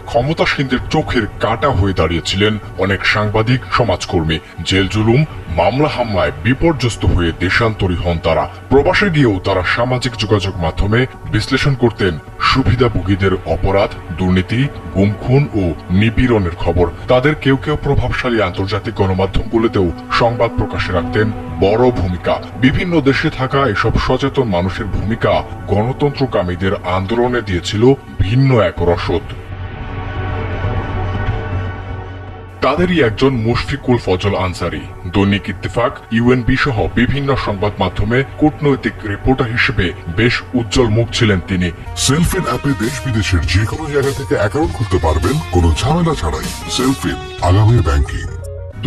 ক্ষমতাসীনদের চোখের কাঁটা হয়ে দাঁড়িয়েছিলেন অনেক সাংবাদিক, সমাজকর্মী। জেল জুলুম, মামলা হামলায় বিপর্যস্ত হয়ে দেশান্তরী হন তারা। প্রবাসে গিয়েও তারা সামাজিক যোগাযোগ মাধ্যমে বিশ্লেষণ করতেন সুবিধাভোগীদের অপরাধ, দুর্নীতি, গুম খুন ও নিপীড়নের খবর। তাদের কেউ কেউ প্রভাবশালী আন্তর্জাতিক গণমাধ্যমগুলোতেও সংবাদ প্রকাশে রাখতেন বড় ভূমিকা। বিভিন্ন দেশে থাকা এসব সচেতন মানুষের ভূমিকা গণতন্ত্রকামীদের আন্দোলনে দিয়েছিল ভিন্ন এক রসদ। তাদেরই একজন মুশফিকুল ফজল আনসারী। দৈনিক ইত্তেফাক, ইউএনবি সহ বিভিন্ন সংবাদ মাধ্যমে কূটনৈতিক রিপোর্টার হিসেবে বেশ উজ্জ্বল মুখ ছিলেন তিনি। সেলফিন অ্যাপে দেশ বিদেশের যে কোনো জায়গা থেকে অ্যাকাউন্ট খুলতে পারবেন কোনো ঝামেলা ছাড়াই। সেলফিন, আগামীর ব্যাংকিং।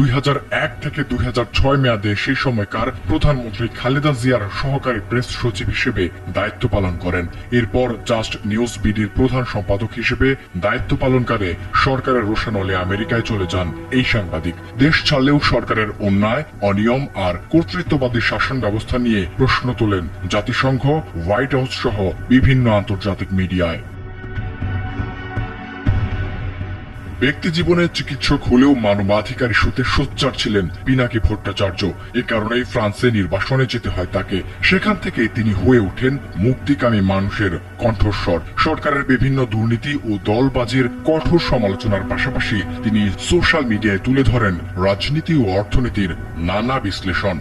2001 থেকে 2006 মেয়াদে সেই সময়কার প্রধানমন্ত্রী খালেদা জিয়ার সহকারী প্রেস সচিব হিসেবে দায়িত্ব পালন করেন। এরপর জাস্ট নিউজ বিডির প্রধান সম্পাদক হিসেবে দায়িত্ব পালনকালে সরকারের রোশানলে আমেরিকায় চলে যান এই সাংবাদিক। দেশ ছাড়লেও সরকারের অন্যায়, অনিয়ম আর কর্তৃত্ববাদী শাসন ব্যবস্থা নিয়ে প্রশ্ন তোলেন জাতিসংঘ, হোয়াইট হাউস সহ বিভিন্ন আন্তর্জাতিক মিডিয়ায়। ব্যক্তি জীবনে চিকিৎসক হলেও মানবাধিকার ইস্যুতে সোচ্চার ছিলেন পিনাকি ভট্টাচার্য। এ কারণেই ফ্রান্সে নির্বাসনে যেতে হয় তাকে। সেখান থেকে তিনি হয়ে ওঠেন মুক্তিকামী মানুষের কণ্ঠস্বর। সরকারের বিভিন্ন দুর্নীতি ও দলবাজির কঠোর সমালোচনার পাশাপাশি তিনি সোশ্যাল মিডিয়ায় তুলে ধরেন রাজনীতি ও অর্থনীতির নানা বিশ্লেষণ।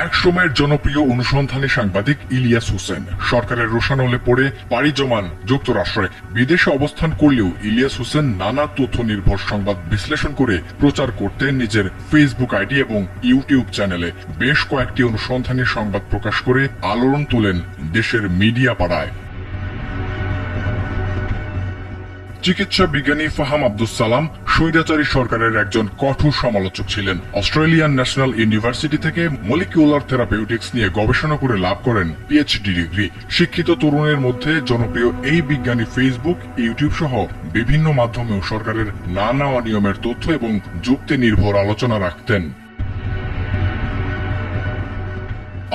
এক সময়ের জনপ্রিয় অনুসন্ধানী সাংবাদিক ইলিয়াস হোসেন সরকারের রোশানলে পড়ে পাড়ি জমান যুক্তরাষ্ট্রে। বিদেশে অবস্থান করলেও ইলিয়াস হোসেন নানা তথ্য নির্ভর সংবাদ বিশ্লেষণ করে প্রচার করতেন নিজের ফেসবুক আইডি এবং ইউটিউব চ্যানেলে। বেশ কয়েকটি অনুসন্ধানী সংবাদ প্রকাশ করে আলোড়ন তোলেন দেশের মিডিয়া পাড়ায়। চিকিৎসা বিজ্ঞানী ফাহাম আব্দুস সালাম স্বৈরাচারী সরকারের একজন কঠোর সমালোচক ছিলেন। অস্ট্রেলিয়ান ন্যাশনাল ইউনিভার্সিটি থেকে মলিকিউলার থেরাপিউটিক্স নিয়ে গবেষণা করে লাভ করেন পিএইচডি ডিগ্রি। শিক্ষিত তরুণের মধ্যে জনপ্রিয় এই বিজ্ঞানী ফেসবুক, ইউটিউব সহ বিভিন্ন মাধ্যমেও সরকারের নানা অনিয়মের তথ্য এবং যুক্তি নির্ভর আলোচনা রাখতেন।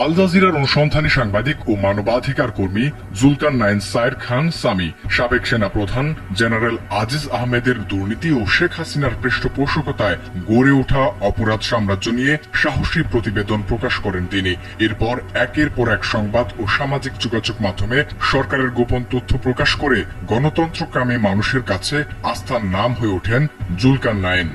আল জাজিরার অনুসন্ধানী সাংবাদিক ও মানবাধিকার কর্মী জুলকারনাইন সাইর খান সামি সাবেক সেনাপ্রধান জেনারেল আজিজ আহমেদের দুর্নীতি ও শেখ হাসিনার পৃষ্ঠপোষকতায় গড়ে ওঠা অপরাধ সাম্রাজ্য নিয়ে সাহসী প্রতিবেদন প্রকাশ করেন তিনি। এরপর একের পর এক সংবাদ ও সামাজিক যোগাযোগ মাধ্যমে সরকারের গোপন তথ্য প্রকাশ করে গণতন্ত্রকামী মানুষের কাছে আস্থার নাম হয়ে ওঠেন জুলকারনাইন।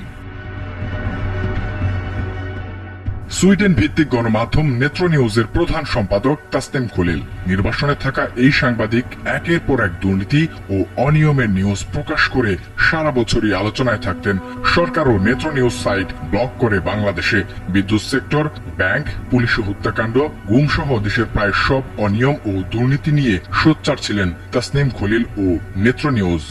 সুইডেন ভিত্তিক গণমাধ্যম নেত্র নিউজের প্রধান সম্পাদক তাসনিম খলিল। নির্বাসনে থাকা এই সাংবাদিক একের পর এক দুর্নীতি ও অনিয়মের নিউজ প্রকাশ করে সারা বছরই আলোচনায় থাকতেন। সরকার ও নেত্র নিউজ সাইট ব্লক করে বাংলাদেশে বিদ্যুৎ সেক্টর, ব্যাংক, পুলিশ হত্যাকাণ্ড, গুম সহ দেশের প্রায় সব অনিয়ম ও দুর্নীতি নিয়ে সোচ্চার ছিলেন তাসনিম খলিল ও নেত্র নিউজ।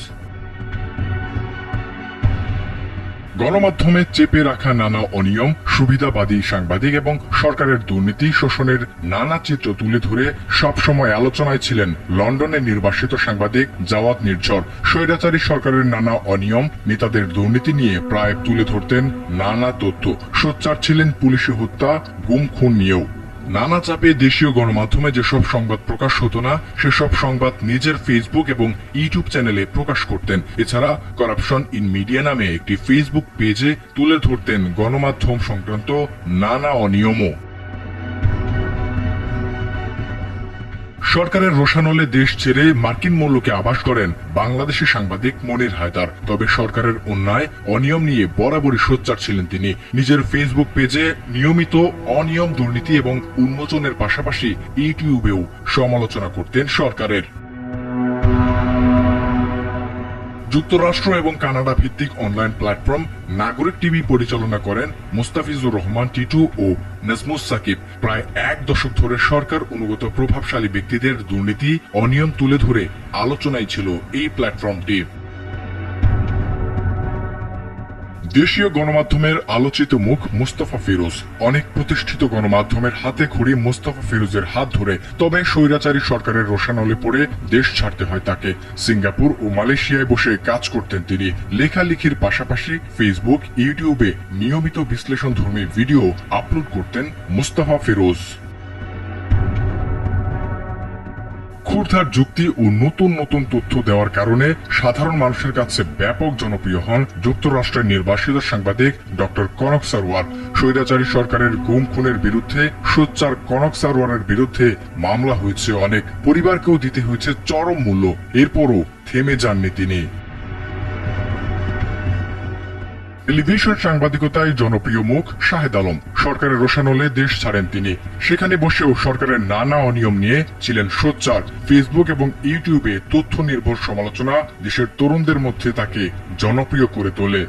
গণমাধ্যমে চেপে রাখা নানা অনিয়ম, সুবিধাবাদী সাংবাদিক এবং সরকারের দুর্নীতি শোষণের নানা চিত্র তুলে ধরে সবসময় আলোচনায় ছিলেন লন্ডনে নির্বাসিত সাংবাদিক জাওয়াদ নির্ঝর। স্বৈরাচারী সরকারের নানা অনিয়ম, নেতাদের দুর্নীতি নিয়ে প্রায় তুলে ধরতেন নানা তথ্য। সোচ্চার ছিলেন পুলিশি হত্যা, গুম খুন নিয়েও। নানা চাপে দেশীয় গণমাধ্যমে যেসব সংবাদ প্রকাশ হতো না, সেসব সংবাদ নিজের ফেসবুক এবং ইউটিউব চ্যানেলে প্রকাশ করতেন। এছাড়া করাপশন ইন মিডিয়া নামে একটি ফেসবুক পেজে তুলে ধরতেন গণমাধ্যম সংক্রান্ত নানা অনিয়মও। সরকারের রোশানলে দেশ ছেড়ে মার্কিন মূল্যকে আভাস করেন বাংলাদেশি সাংবাদিক মনির হায়দার। তবে সরকারের অন্যায়, অনিয়ম নিয়ে বরাবরই সোচ্চার ছিলেন তিনি। নিজের ফেসবুক পেজে নিয়মিত অনিয়ম, দুর্নীতি এবং উন্মোচনের পাশাপাশি ইউটিউবেও সমালোচনা করতেন সরকারের। যুক্তরাষ্ট্র এবং কানাডা ভিত্তিক অনলাইন প্ল্যাটফর্ম নাগরিক টিভি পরিচালনা করেন মুস্তাফিজুর রহমান টিটু ও নাজমুস সাকিব। প্রায় এক দশক ধরে সরকার অনুগত প্রভাবশালী ব্যক্তিদের দুর্নীতি, অনিয়ম তুলে ধরে আলোচনায় ছিল এই প্ল্যাটফর্মটি। দেশীয় গণমাধ্যমের আলোচিত মুখ মুস্তাফা ফিরোজ। অনেক প্রতিষ্ঠিত গণমাধ্যমের হাতে খড়ি মুস্তাফা ফিরোজের হাত ধরে। তবে স্বৈরাচারী সরকারের রোশানলে পড়ে দেশ ছাড়তে হয় তাকে। সিঙ্গাপুর ও মালয়েশিয়ায় বসে কাজ করতেন তিনি। লেখালেখির পাশাপাশি ফেসবুক, ইউটিউবে নিয়মিত বিশ্লেষণধর্মী ভিডিও আপলোড করতেন মুস্তাফা ফিরোজ। ক্ষুরধার যুক্তি ও নতুন নতুন তথ্য দেওয়ার কারণে সাধারণ মানুষের কাছে ব্যাপক জনপ্রিয় হন যুক্তরাষ্ট্রের নির্বাসিত সাংবাদিক ডক্টর কনক সারওয়ার। স্বৈরাচারী সরকারের গুম খুনের বিরুদ্ধে সোচ্চার কনক সারওয়ারের বিরুদ্ধে মামলা হয়েছে অনেক, পরিবারকেও দিতে হয়েছে চরম মূল্য, এরপরও থেমে যাননি তিনি। টেলিভিশন সাংবাদিকতায় জনপ্রিয় মুখ শাহেদ আলম সরকারের রোষানলে দেশ ছাড়েন তিনি। সেখানে বসেও সরকারের নানা অনিয়ম নিয়ে ছিলেন সোচ্চার। ফেসবুক এবং ইউটিউবে তথ্য নির্ভর সমালোচনা দেশের তরুণদের মধ্যে তাকে জনপ্রিয় করে তোলে।